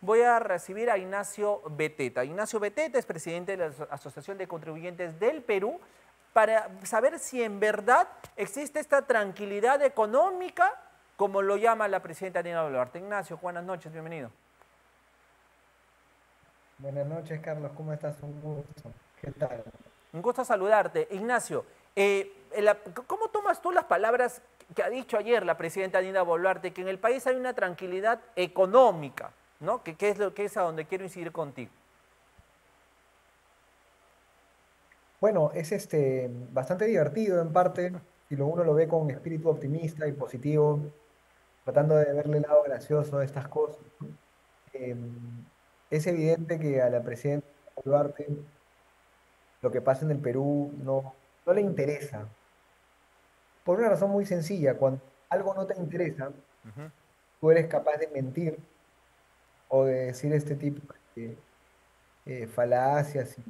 voy a recibir a Ignacio Beteta. Ignacio Beteta es presidente de la Asociación de Contribuyentes del Perú, para saber si en verdad existe esta tranquilidad económica, como lo llama la presidenta Dina Boluarte. Ignacio, buenas noches, bienvenido. Buenas noches, Carlos. ¿Cómo estás? Un gusto. ¿Qué tal? Un gusto saludarte. Ignacio, ¿cómo tomas tú las palabras que ha dicho ayer la presidenta Dina Boluarte, que en el país hay una tranquilidad económica, ¿no? Que es lo que es a donde quiero incidir contigo. Bueno, es bastante divertido en parte, si uno lo ve con espíritu optimista y positivo, tratando de verle el lado gracioso a estas cosas, ¿no? Es evidente que a la presidenta Boluarte lo que pasa en el Perú no le interesa, por una razón muy sencilla. Cuando algo no te interesa, Ujú. tú eres capaz de mentir o de decir este tipo de falacias y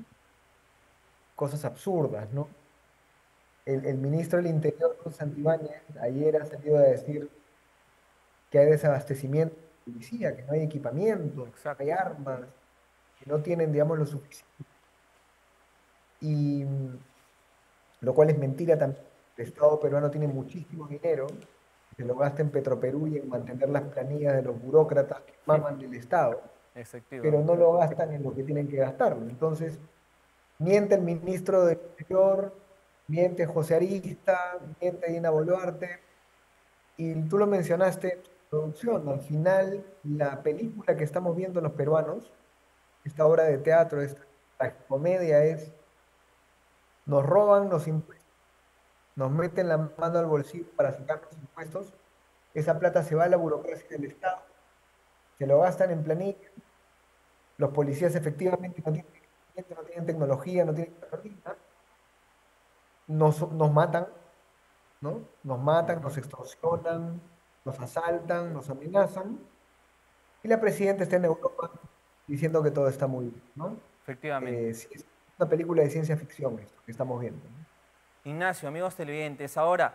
cosas absurdas, ¿no? El ministro del Interior, Santibáñez, ayer ha salido a decir que hay desabastecimiento de policía, que no hay equipamiento, que no hay Exacto. armas, que no tienen, digamos, lo suficiente. Y lo cual es mentira también. El Estado peruano tiene muchísimo dinero, se lo gasta en Petroperú y en mantener las planillas de los burócratas que maman del Estado, pero no Efectivamente. lo gastan en lo que tienen que gastarlo. Entonces, miente el ministro del Interior, miente José Arista, miente Dina Boluarte. Y tú lo mencionaste en tu producción, al final la película que estamos viendo los peruanos, esta obra de teatro, esta comedia es, nos roban los impuestos, nos meten la mano al bolsillo para sacar los impuestos, esa plata se va a la burocracia del Estado, se lo gastan en planilla, los policías efectivamente no tienen equipamiento, no tienen tecnología, no tienen gasolina, nos matan, ¿no? Nos matan, Ujú. nos extorsionan, nos asaltan, nos amenazan. Y la presidenta está en Europa diciendo que todo está muy bien, ¿no? Efectivamente. Sí, es una película de ciencia ficción esto que estamos viendo, ¿no? Ignacio, amigos televidentes, ahora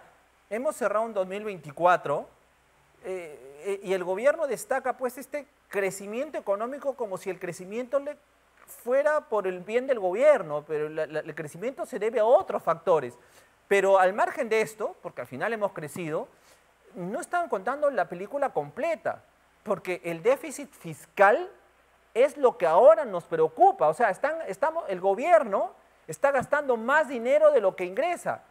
hemos cerrado un 2024 y el gobierno destaca pues este crecimiento económico como si el crecimiento le fuera por el bien del gobierno, pero el crecimiento se debe a otros factores. Pero al margen de esto, porque al final hemos crecido, no están contando la película completa, porque el déficit fiscal es lo que ahora nos preocupa. O sea, el gobierno está gastando más dinero de lo que ingresa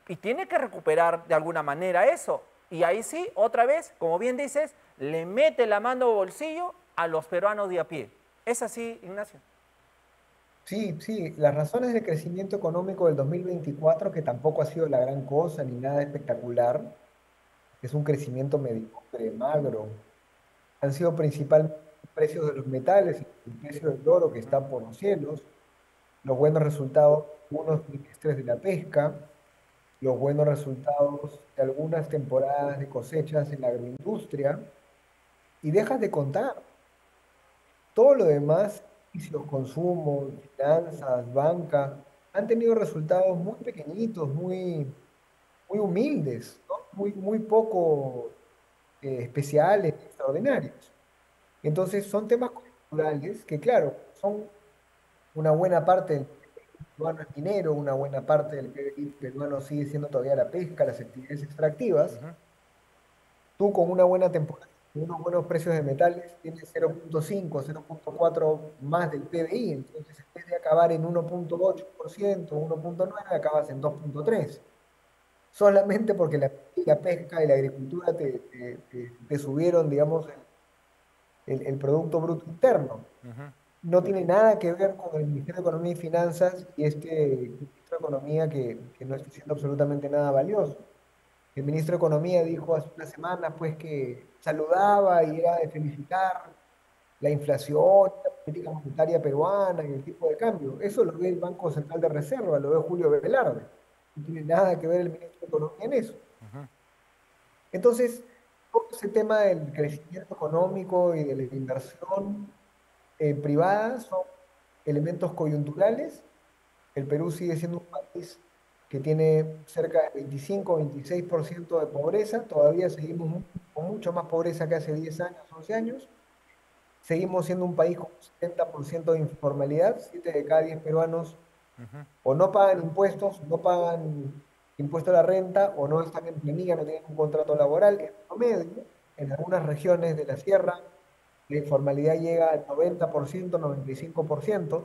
y tiene que recuperar de alguna manera eso. Y ahí sí, otra vez, como bien dices, le mete la mano al bolsillo a los peruanos de a pie. ¿Es así, Ignacio? Sí, sí, las razones del crecimiento económico del 2024, que tampoco ha sido la gran cosa ni nada espectacular, es un crecimiento mediocre, magro, han sido principalmente los precios de los metales y el precio del oro que está por los cielos, los buenos resultados de algunos trimestres de la pesca, los buenos resultados de algunas temporadas de cosechas en la agroindustria, y dejas de contar todo lo demás, servicios, consumos, finanzas, banca, han tenido resultados muy pequeñitos, muy humildes, ¿no? Muy poco especiales, extraordinarios. Entonces son temas culturales que, claro, son una buena parte del PBI peruano es minero, una buena parte del PBI peruano sigue siendo todavía la pesca, las actividades extractivas. Ujú. Tú con una buena temporada, con unos buenos precios de metales, tienes 0,5, 0,4 más del PBI. Entonces, en vez de acabar en 1,8%, 1,9, acabas en 2,3. Solamente porque la pesca y la agricultura te subieron, digamos, el Producto Bruto Interno. Ujú. No tiene nada que ver con el Ministerio de Economía y Finanzas y este ministro de Economía que no está haciendo absolutamente nada valioso. El ministro de Economía dijo hace una semana pues que saludaba y era de felicitar la inflación, la política monetaria peruana y el tipo de cambio. Eso lo ve el Banco Central de Reserva, lo ve Julio Velarde. No tiene nada que ver el ministro de Economía en eso. Entonces, todo ese tema del crecimiento económico y de la inversión privada son elementos coyunturales. El Perú sigue siendo un país que tiene cerca de 25 o 26% de pobreza. Todavía seguimos con mucho más pobreza que hace 10 años, 11 años. seguimos siendo un país con un 70% de informalidad, 7 de cada 10 peruanos Ujú. o no pagan impuestos, no pagan impuesto a la renta, o no están en planilla, no tienen un contrato laboral. En promedio, en algunas regiones de la sierra, la informalidad llega al 90%, 95%,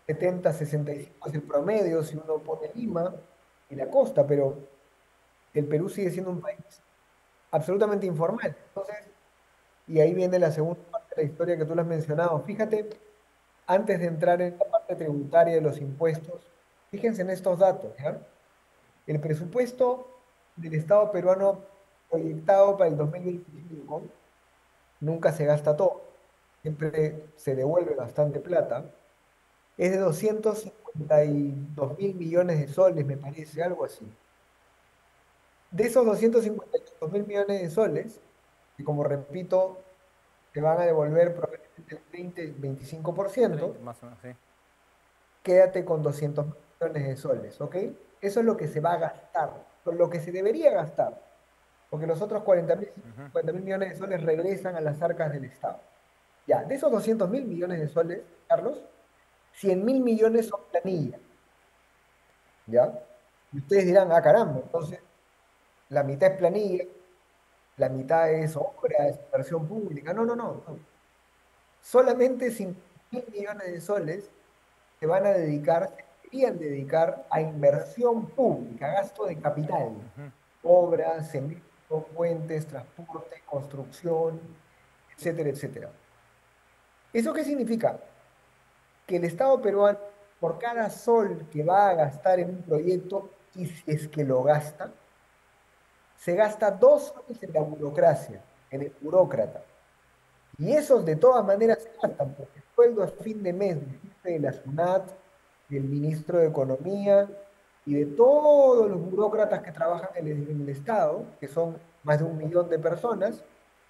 70, 65 es el promedio si uno pone Lima y la costa, pero el Perú sigue siendo un país absolutamente informal. Entonces, y ahí viene la segunda parte de la historia que tú lo has mencionado. Fíjate, antes de entrar en la parte tributaria de los impuestos, fíjense en estos datos, ¿ya? El presupuesto del Estado peruano proyectado para el 2025 nunca se gasta todo, siempre se devuelve bastante plata. Es de 252 mil millones de soles, me parece, algo así. De esos 252 mil millones de soles, que como repito, te van a devolver probablemente el 20-25%, 30 más o menos, sí. quédate con 200 millones de soles, ¿ok? Eso es lo que se va a gastar, lo que se debería gastar, porque los otros Ujú. 40 mil millones de soles regresan a las arcas del Estado. Ya, de esos 200 mil millones de soles, Carlos, 100 mil millones son planilla, ¿ya? Y ustedes dirán, ah, caramba, entonces la mitad es planilla, la mitad es obra, es inversión pública. No, no, no, no. Solamente 5 mil millones de soles se van a dedicar, se deberían dedicar a inversión pública, gasto de capital, Ujú. obras, cemento, puentes, transporte, construcción, etcétera, etcétera. ¿Eso qué significa? Que el Estado peruano, por cada sol que va a gastar en un proyecto, y si es que lo gasta, se gasta 2 soles en la burocracia, en el burócrata. Y esos de todas maneras se gastan, porque el sueldo a fin de mes del jefe de la SUNAT, del ministro de Economía y de todos los burócratas que trabajan en el Estado, que son más de 1 millón de personas,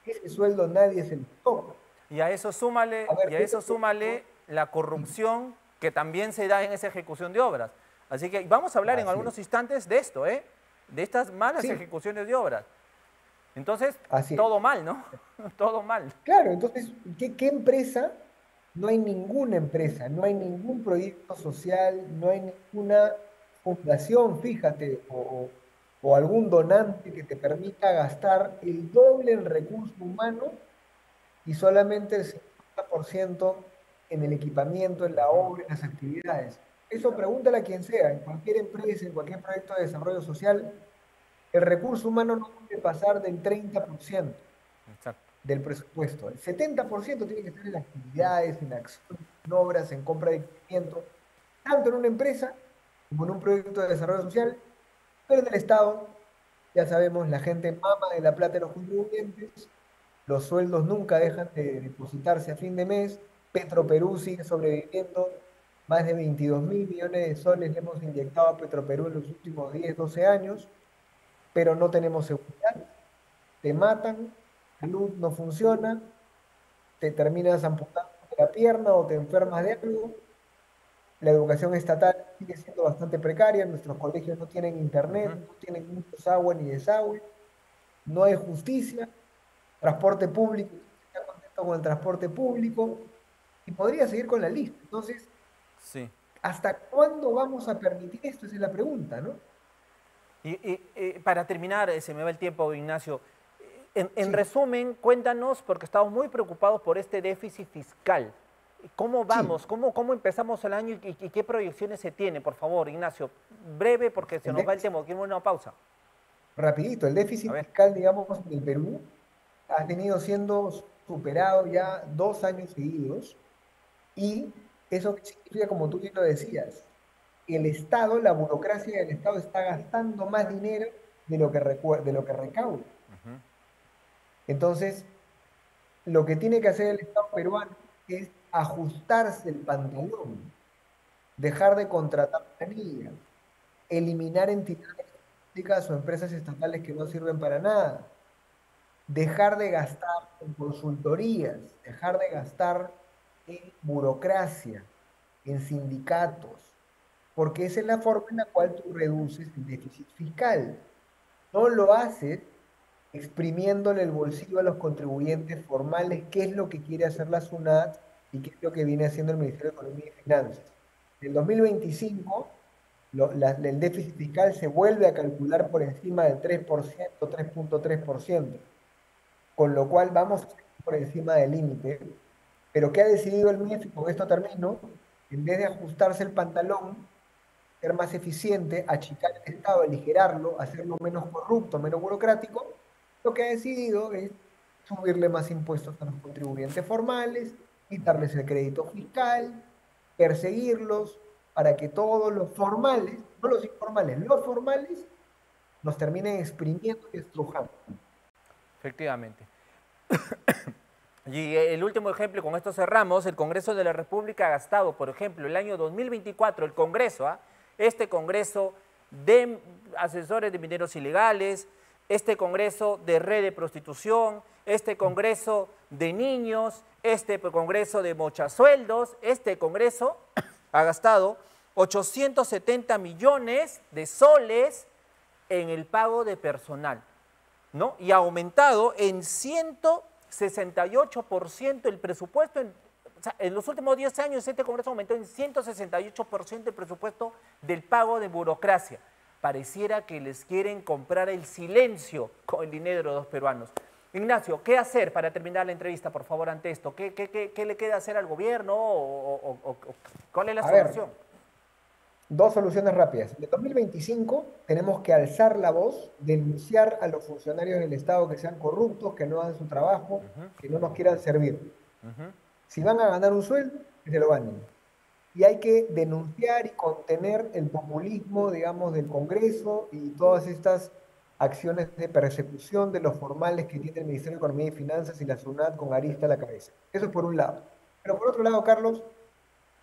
ese sueldo nadie se lo toca. A ver, Y a yo eso te pregunto, súmale la corrupción que también se da en esa ejecución de obras. Así que vamos a hablar en así es. algunos instantes de esto, ¿eh? De estas malas Sí, ejecuciones de obras. Entonces, así es. todo mal, ¿no? Todo mal. Claro, entonces, ¿qué empresa? No hay ninguna empresa, no hay ningún proyecto social, no hay ninguna fundación, fíjate, o algún donante que te permita gastar el doble en recursos humanos y solamente el 50% en el equipamiento, en la Ujú. obra, en las actividades. Eso pregúntale a quien sea, en cualquier empresa, en cualquier proyecto de desarrollo social, el recurso humano no puede pasar del 30% Exacto. del presupuesto. El 70% tiene que estar en actividades, en acciones, en obras, en compra de equipamiento, tanto en una empresa como en un proyecto de desarrollo social, pero en el Estado, ya sabemos, la gente mama de la plata de los contribuyentes, los sueldos nunca dejan de depositarse a fin de mes, Petroperú sigue sobreviviendo, más de 22 mil millones de soles le hemos inyectado a Petroperú en los últimos 10 12 años, pero no tenemos seguridad, te matan, salud no funciona, te terminas amputando la pierna o te enfermas de algo. La educación estatal sigue siendo bastante precaria, nuestros colegios no tienen internet, Ujú. no tienen muchos agua ni desagüe, no hay justicia, transporte público, está contento con el transporte público y podría seguir con la lista. Entonces, Sí. ¿hasta cuándo vamos a permitir esto? Esa es la pregunta, ¿no? Para terminar, se me va el tiempo, Ignacio. En Sí, resumen, cuéntanos, porque estamos muy preocupados por este déficit fiscal. ¿Cómo sí. vamos? ¿Cómo empezamos el año y qué proyecciones se tiene? Por favor, Ignacio, breve porque se El nos va el déficit, tiempo. Quiero una pausa. rapidito, el A déficit ver. fiscal, digamos, del Perú ha tenido siendo superado ya 2 años seguidos. Y eso qué significa, como tú bien lo decías, el Estado, la burocracia del Estado está gastando más dinero de lo que recauda. Ujú. Entonces, lo que tiene que hacer el Estado peruano es ajustarse el pantalón, dejar de contratar planilla, eliminar entidades públicas o empresas estatales que no sirven para nada, dejar de gastar en consultorías, dejar de gastar en burocracia, en sindicatos, porque esa es la forma en la cual tú reduces el déficit fiscal. No lo haces exprimiéndole el bolsillo a los contribuyentes formales, qué es lo que quiere hacer la SUNAT y qué es lo que viene haciendo el Ministerio de Economía y Finanzas. En el 2025, el déficit fiscal se vuelve a calcular por encima del 3%, 3.3%, con lo cual vamos por encima del límite. Pero ¿qué ha decidido el MIF? Y con esto termino. En vez de ajustarse el pantalón, ser más eficiente, achicar el Estado, aligerarlo, hacerlo menos corrupto, menos burocrático, lo que ha decidido es subirle más impuestos a los contribuyentes formales, quitarles el crédito fiscal, perseguirlos para que todos los formales, no los informales, los formales, nos terminen exprimiendo y estrujando. Efectivamente. Y el último ejemplo, con esto cerramos, el Congreso de la República ha gastado, por ejemplo, el año 2024, el Congreso, este Congreso de asesores de mineros ilegales, este Congreso de red de prostitución, este Congreso de niños, este Congreso de mochasueldos, este Congreso ha gastado 870 millones de soles en el pago de personal, ¿no? Y ha aumentado en 168% el presupuesto, o sea, en los últimos 10 años este Congreso aumentó en 168% el presupuesto del pago de burocracia. Pareciera que les quieren comprar el silencio con el dinero de los peruanos. Ignacio, ¿qué hacer para terminar la entrevista, por favor, ante esto? ¿Qué le queda hacer al gobierno o cuál es la solución? Dos soluciones rápidas. En el 2025 tenemos que alzar la voz, denunciar a los funcionarios del Estado que sean corruptos, que no hagan su trabajo, que no nos quieran servir. Si van a ganar un sueldo, que se lo ganen. Y hay que denunciar y contener el populismo, digamos, del Congreso y todas estas acciones de persecución de los formales que tiene el Ministerio de Economía y Finanzas y la SUNAT con Arista a la cabeza. Eso es por un lado. Pero por otro lado, Carlos,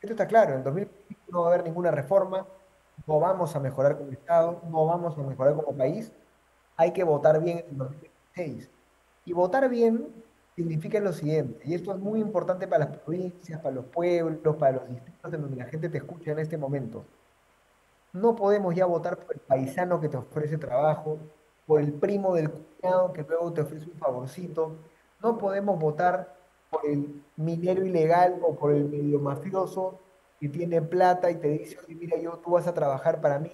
esto está claro, en 2025 no va a haber ninguna reforma, no vamos a mejorar como Estado, no vamos a mejorar como país, hay que votar bien en el 2026. Y votar bien significa lo siguiente, y esto es muy importante para las provincias, para los pueblos, para los distritos en donde la gente te escucha en este momento. No podemos ya votar por el paisano que te ofrece trabajo, por el primo del cuñado que luego te ofrece un favorcito. No podemos votar por el minero ilegal o por el medio mafioso que tiene plata y te dice, oye, mira, tú vas a trabajar para mí.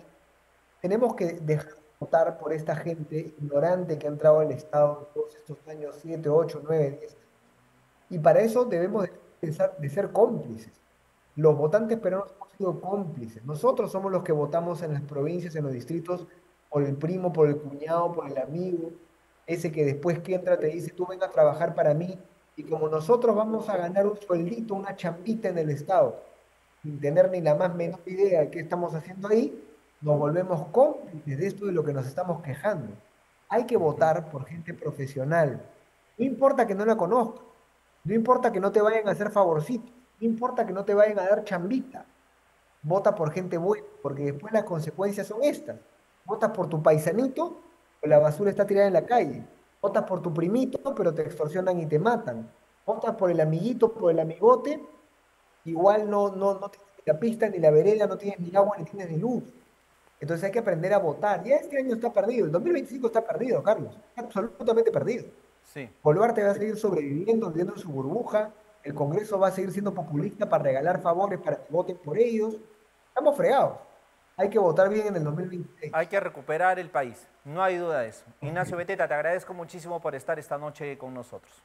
Tenemos que dejar de votar por esta gente ignorante que ha entrado al Estado todos estos años, 7, 8, 9, 10. Y para eso debemos de ser cómplices. Los votantes peruanos hemos sido cómplices. Nosotros somos los que votamos en las provincias, en los distritos, por el primo, por el cuñado, por el amigo, ese que después que entra te dice, tú ven a trabajar para mí. Y como nosotros vamos a ganar un sueldito, una chambita en el Estado, sin tener ni la más menor idea de qué estamos haciendo ahí, nos volvemos cómplices de esto de lo que nos estamos quejando. Hay que votar por gente profesional. No importa que no la conozca, no importa que no te vayan a hacer favorcitos, no importa que no te vayan a dar chambita. Vota por gente buena, porque después las consecuencias son estas. Votas por tu paisanito, pero la basura está tirada en la calle. Votas por tu primito, pero te extorsionan y te matan. Votas por el amiguito, por el amigote, igual no tienes ni la pista, ni la vereda, no tienes ni agua, ni tienes ni luz. Entonces hay que aprender a votar. Ya este año está perdido, el 2025 está perdido, Carlos. Está absolutamente perdido. Sí. Boluarte va a seguir sobreviviendo, viviendo en su burbuja. El Congreso va a seguir siendo populista para regalar favores para que voten por ellos. Estamos fregados. Hay que votar bien en el 2026. Hay que recuperar el país, no hay duda de eso. Ignacio Beteta, te agradezco muchísimo por estar esta noche con nosotros.